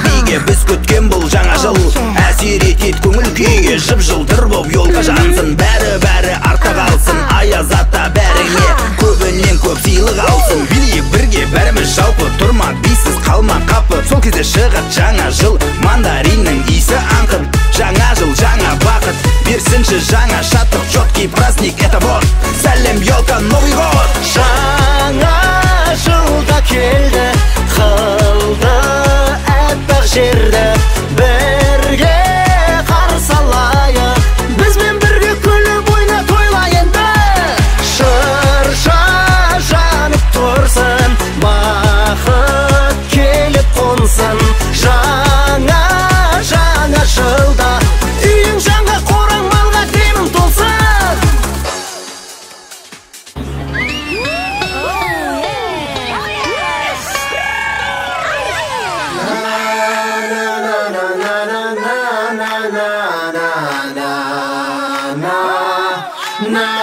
биге біз күткен бұл жаңа жыл әсер етет көңіл күйге жып-жылтыр боп жолға жансын бәрі артта қалсын аяз ата бәріңе көбінен көп сыйлық алсын билейік бірге бәріміз жалпы тұрма бейсіз қалма қапы сол кезде шығат жаңа жыл мандариннің иісі аңқып жаңа жыл жаңа бақыт берсінші жаңа шаттық четкий праздник это вот сәлем елка новый год жаңа жылда келді қылды әппақ жерді бірге қарсы алайық бізбен бірге күліп ойна тойла енді шырша жанып тұрсын бақыт келіп қонсын жаңа жылда үйің жаңа қораң малға демің толсын na